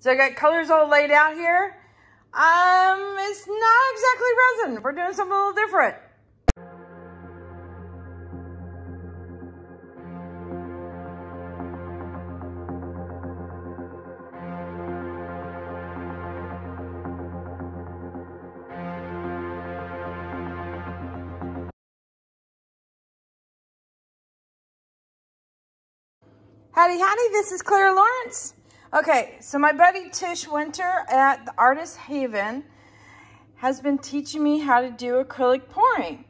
So I got colors all laid out here. It's not exactly resin. We're doing something a little different. Howdy, howdy, this is Clara Lawrence. Okay, so my buddy Tish Winter at the Artist Haven has been teaching me how to do acrylic pouring.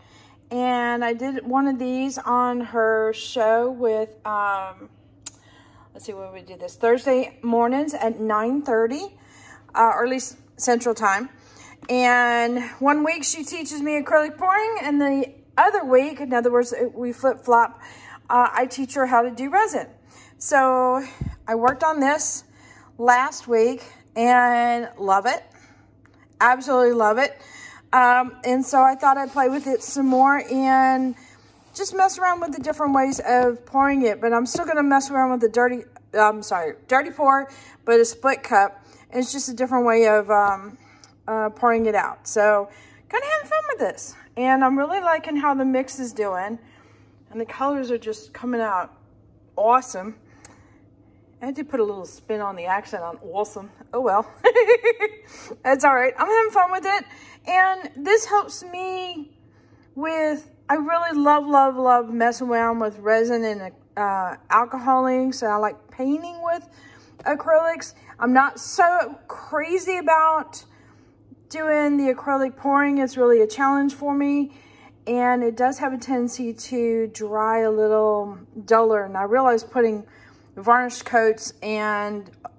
And I did one of these on her show with, let's see when we do this, Thursday mornings at 9:30, early Central Time. And one week she teaches me acrylic pouring, and the other week, in other words, we flip-flop, I teach her how to do resin. So I worked on this last week and love it. Absolutely love it. And so I thought I'd play with it some more and just mess around with the different ways of pouring it. But I'm still going to mess around with the dirty pour, but a split cup. And it's just a different way of pouring it out. So kind of having fun with this. And I'm really liking how the mix is doing. And the colors are just coming out awesome. I had to put a little spin on the accent on awesome. Oh well. That's all right. I'm having fun with it. And this helps me with, I really love messing around with resin and alcoholing. So I like painting with acrylics. I'm not so crazy about doing the acrylic pouring. It's really a challenge for me. And it does have a tendency to dry a little duller. And I realize putting varnish coats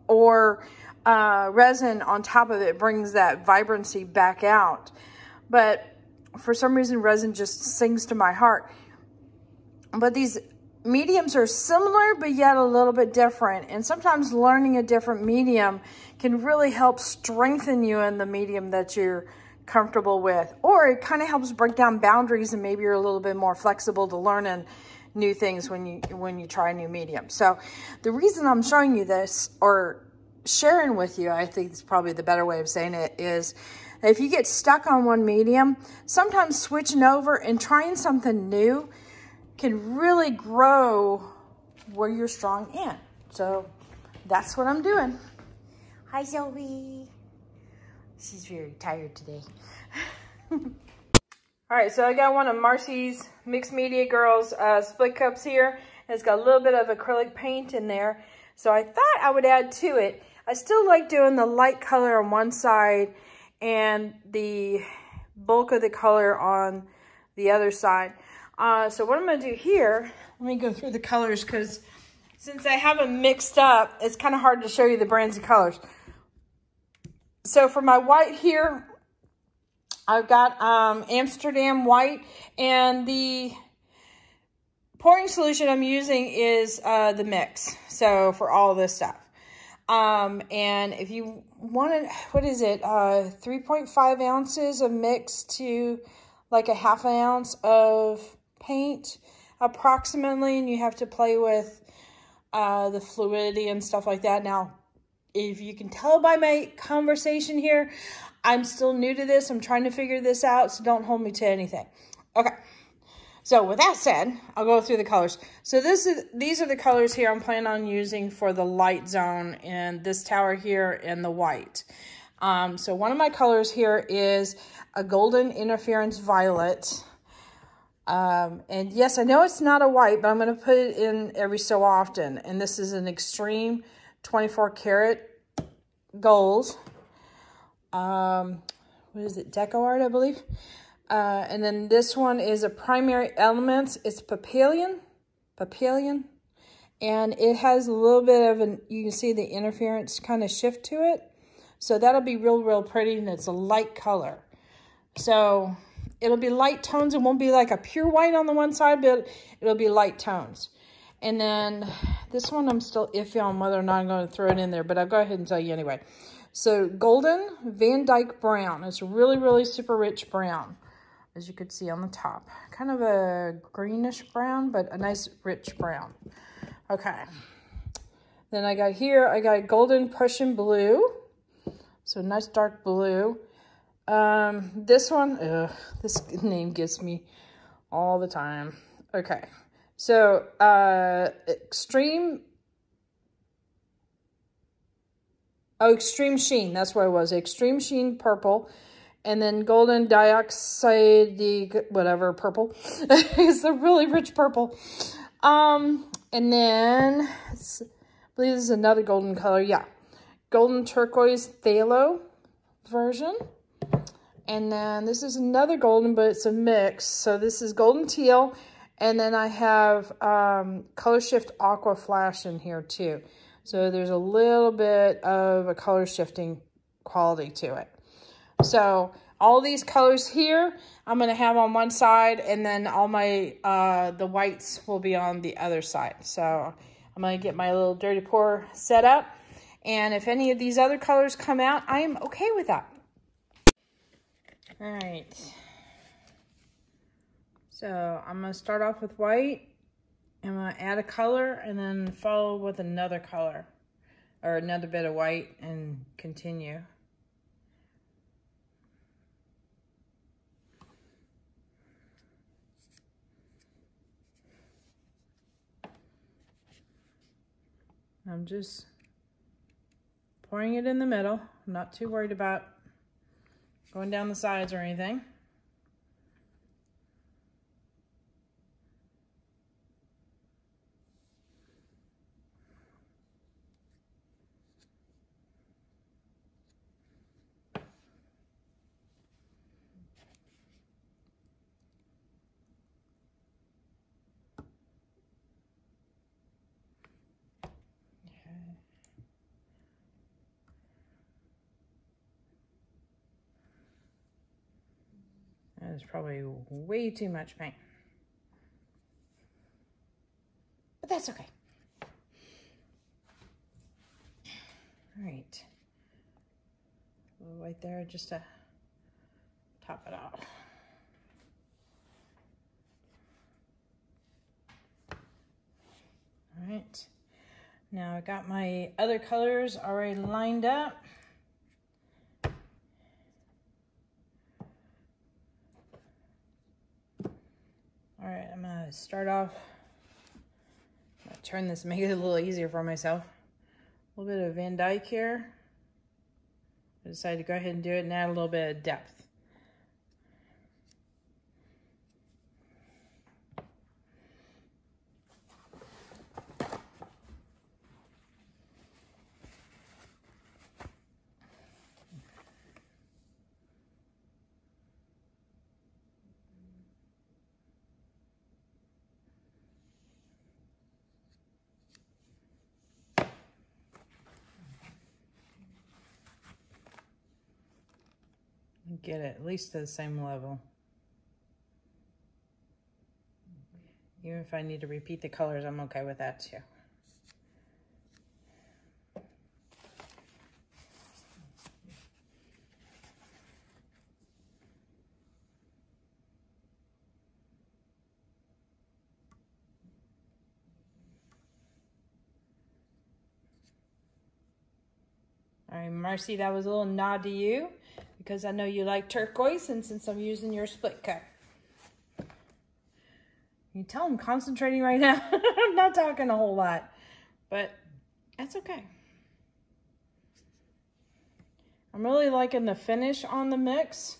or resin on top of it brings that vibrancy back out. But for some reason, resin just sings to my heart. But these mediums are similar, but yet a little bit different. And sometimes learning a different medium can really help strengthen you in the medium that you're comfortable with. Or it kind of helps break down boundaries, and maybe you're a little bit more flexible to learning new things when you try a new medium. So the reason I'm showing you this, or sharing with you, I think it's probably the better way of saying it, is if you get stuck on one medium, sometimes switching over and trying something new can really grow where you're strong in. So that's what I'm doing. Hi, Zoe. She's very tired today. All right, so I got one of Marcy's Mixed Media Girls split cups here. And it's got a little bit of acrylic paint in there. So I thought I would add to it. I still like doing the light color on one side and the bulk of the color on the other side. So what I'm gonna do here, let me go through the colors, because since I have them mixed up, it's kind of hard to show you the brands of colors. So for my white here, I've got Amsterdam white, and the pouring solution I'm using is the mix. So for all this stuff. And if you wanted, what is it? 3.5 ounces of mix to like a ½ ounce of paint approximately. And you have to play with the fluidity and stuff like that. Now, if you can tell by my conversation here, I'm still new to this. I'm trying to figure this out, so don't hold me to anything. Okay. So with that said, I'll go through the colors. So these are the colors here I'm planning on using for the light zone in this tower here and the white. So one of my colors here is a golden interference violet. And yes, I know it's not a white, but I'm going to put it in every so often. And this is an extreme 24 karat gold. What is it? Deco Art, I believe. And then this one is a primary elements. It's Papillion. And it has a little bit of an, you can see the interference kind of shift to it. So that'll be real pretty, and it's a light color. So it'll be light tones. It won't be like a pure white on the one side, but it'll be light tones. And then this one I'm still iffy on whether or not I'm going to throw it in there, but I'll go ahead and tell you anyway. So golden Van Dyke brown. It's really super rich brown, as you could see on the top. Kind of a greenish brown, but a nice rich brown. Okay. Then I got here, I got golden Prussian blue. So nice dark blue. This one, this name gets me all the time. Okay, so extreme sheen, that's what it was. Extreme sheen purple. And then golden dioxide, whatever, purple. It's a really rich purple. And then, I believe this is another golden color. Yeah. Golden turquoise phthalo version. And then this is another golden, but it's a mix. So this is golden teal. And then I have color shift aqua flash in here too. So there's a little bit of a color shifting quality to it. So all these colors here, I'm going to have on one side, and then all my, the whites will be on the other side. So I'm going to get my little dirty pour set up. And if any of these other colors come out, I am okay with that. All right. So I'm going to start off with white. I'm going to add a color and then follow with another color or another bit of white and continue. I'm just pouring it in the middle. I'm not too worried about going down the sides or anything. That is probably way too much paint. But that's okay. All right. A little white there just to top it off. All right. Now I got my other colors already lined up. All right, I'm gonna start off, I'm gonna turn this, make it a little easier for myself. A little bit of Van Dyke here. I decided to go ahead and do it and add a little bit of depth. Get it at least to the same level. Even if I need to repeat the colors, I'm okay with that too. All right, Marcy, that was a little nod to you because I know you like turquoise, and since I'm using your split cut. You tell I'm concentrating right now. I'm not talking a whole lot, but that's okay. I'm really liking the finish on the mix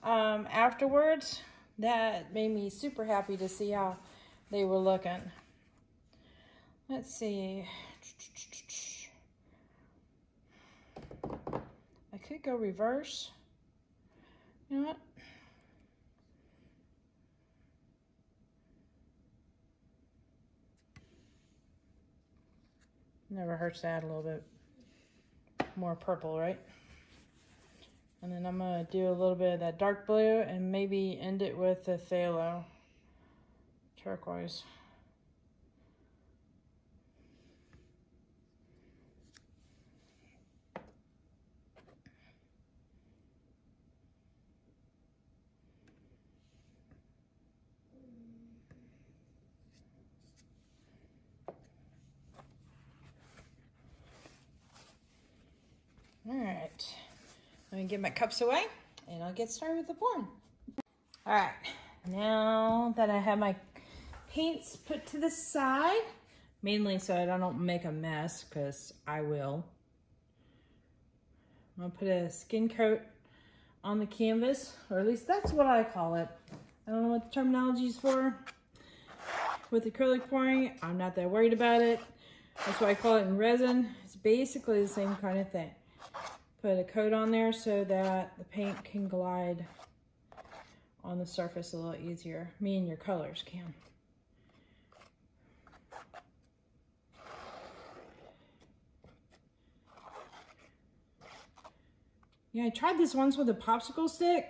afterwards. That made me super happy to see how they were looking. Let's see. I could go reverse. You know what? Never hurts to add a little bit more purple, right? And then I'm gonna do a little bit of that dark blue and maybe end it with the phthalo turquoise. Let me get my cups away and I'll get started with the pouring. All right, now that I have my paints put to the side, mainly so that I don't make a mess, because I will. I'm gonna put a skin coat on the canvas, or at least that's what I call it. I don't know what the terminology is for. With acrylic pouring, I'm not that worried about it. That's why I call it in resin. It's basically the same kind of thing. Put a coat on there so that the paint can glide on the surface a little easier. Me and your colors can. Yeah, I tried this once with a popsicle stick.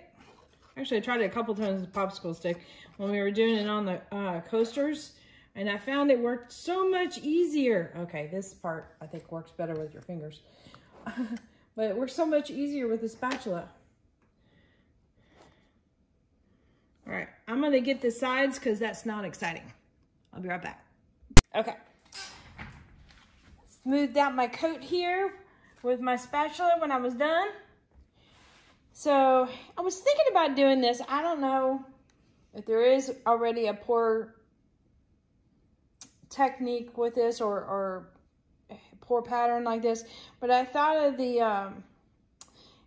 Actually, I tried it a couple times with a popsicle stick when we were doing it on the coasters, and I found it worked so much easier. Okay, this part I think works better with your fingers. But it works so much easier with the spatula. All right, I'm gonna get the sides because that's not exciting. I'll be right back. Okay. Smoothed out my coat here with my spatula when I was done. So I was thinking about doing this. I don't know if there is already a pour technique with this or pour pattern like this, but I thought of the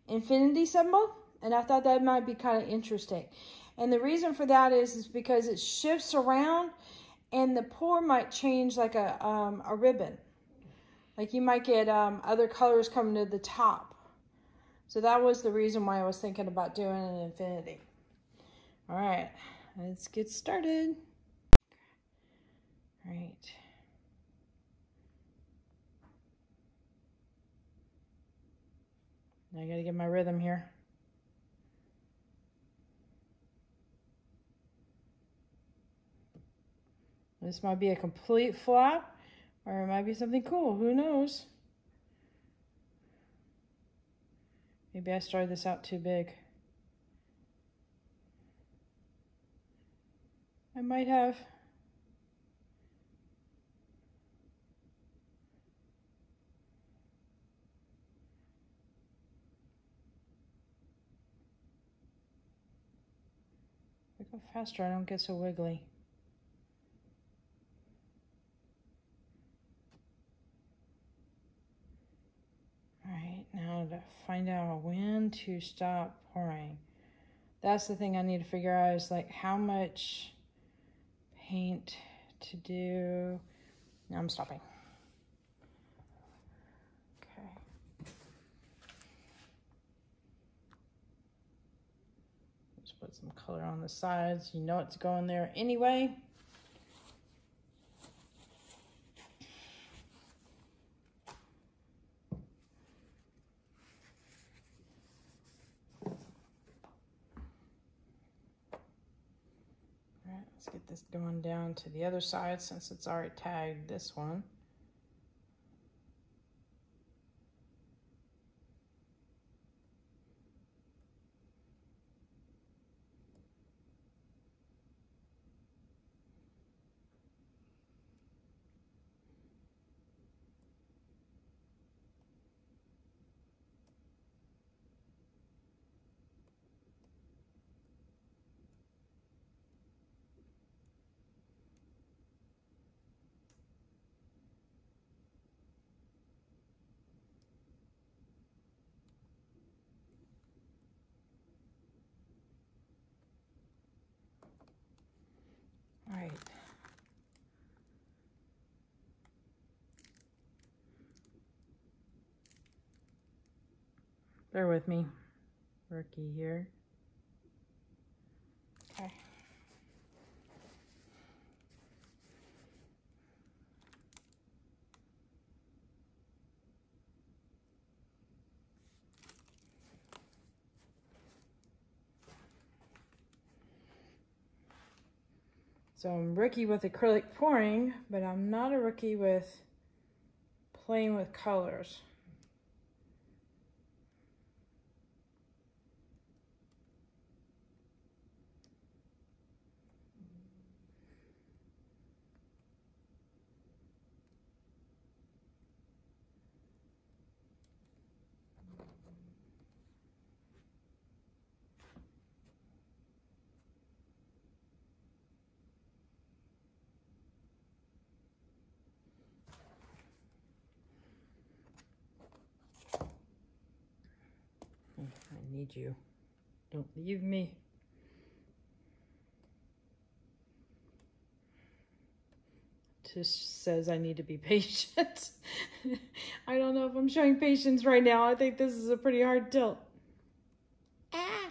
infinity symbol, and I thought that might be kind of interesting. And the reason for that is because it shifts around, and the pour might change like a ribbon. Like you might get other colors coming to the top. So that was the reason why I was thinking about doing an infinity. All right, let's get started. All right. Now I gotta get my rhythm here. This might be a complete flop, or it might be something cool, who knows? Maybe I started this out too big. I might have. If I go faster, I don't get so wiggly. All right, now to find out when to stop pouring. That's the thing I need to figure out, is like how much paint to do. Now I'm stopping. Okay. Just put some color on the sides. You know it's going there anyway. Let's get this going down to the other side since it's already tagged this one. All right. Bear with me, rookie here. Okay. So I'm rookie with acrylic pouring, but I'm not a rookie with playing with colors. I need you. Don't leave me. Tish says I need to be patient. I don't know if I'm showing patience right now. I think this is a pretty hard tilt. Ah.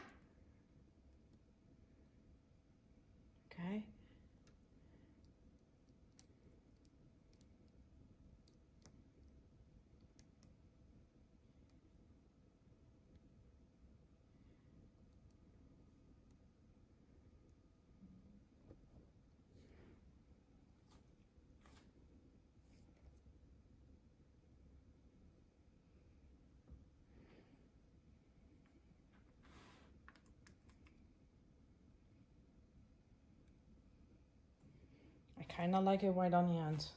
Okay. I kind of like it white on the ends.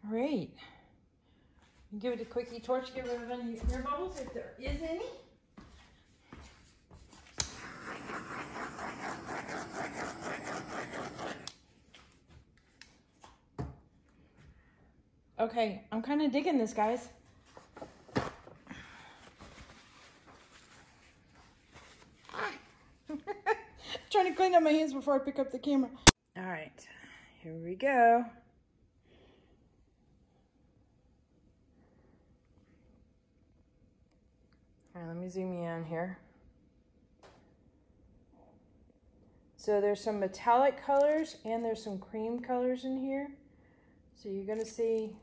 Great. Give it a quickie torch, get rid of any air bubbles if there is any. Okay, I'm kind of digging this, guys. Trying to clean up my hands before I pick up the camera. All right, here we go. All right, let me zoom you in here. So there's some metallic colors and there's some cream colors in here. So you're gonna see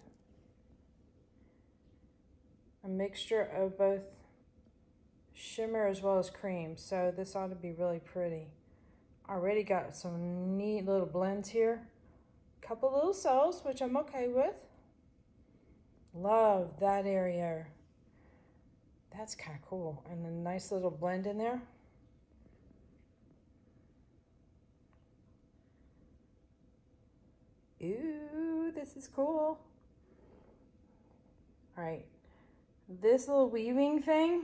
a mixture of both shimmer as well as cream. So this ought to be really pretty. Already got some neat little blends here. Couple little cells, which I'm okay with. Love that area. That's kind of cool. And a nice little blend in there. Ooh, this is cool. All right, this little weaving thing,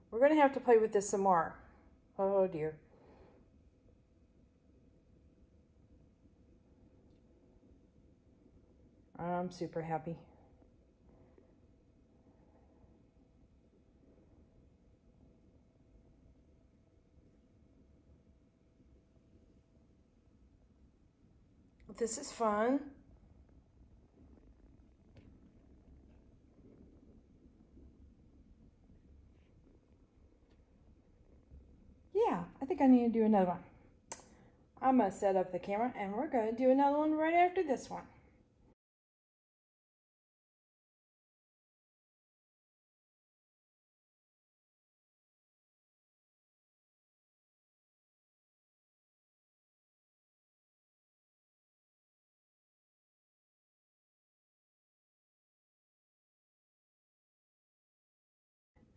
we're gonna have to play with this some more. Oh dear. I'm super happy. This is fun. Yeah, I think I need to do another one. I'm gonna set up the camera and we're gonna do another one right after this one.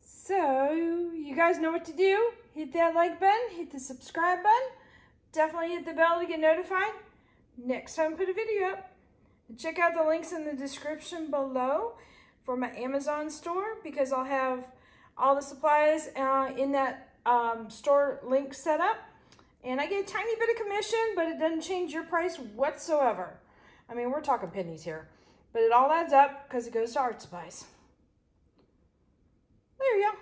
So, you guys know what to do. Hit that like button, hit the subscribe button. Definitely hit the bell to get notified next time I put a video up. And check out the links in the description below for my Amazon store because I'll have all the supplies in that store link set up. And I get a tiny bit of commission, but it doesn't change your price whatsoever. I mean, we're talking pennies here. But it all adds up because it goes to art supplies. There you go.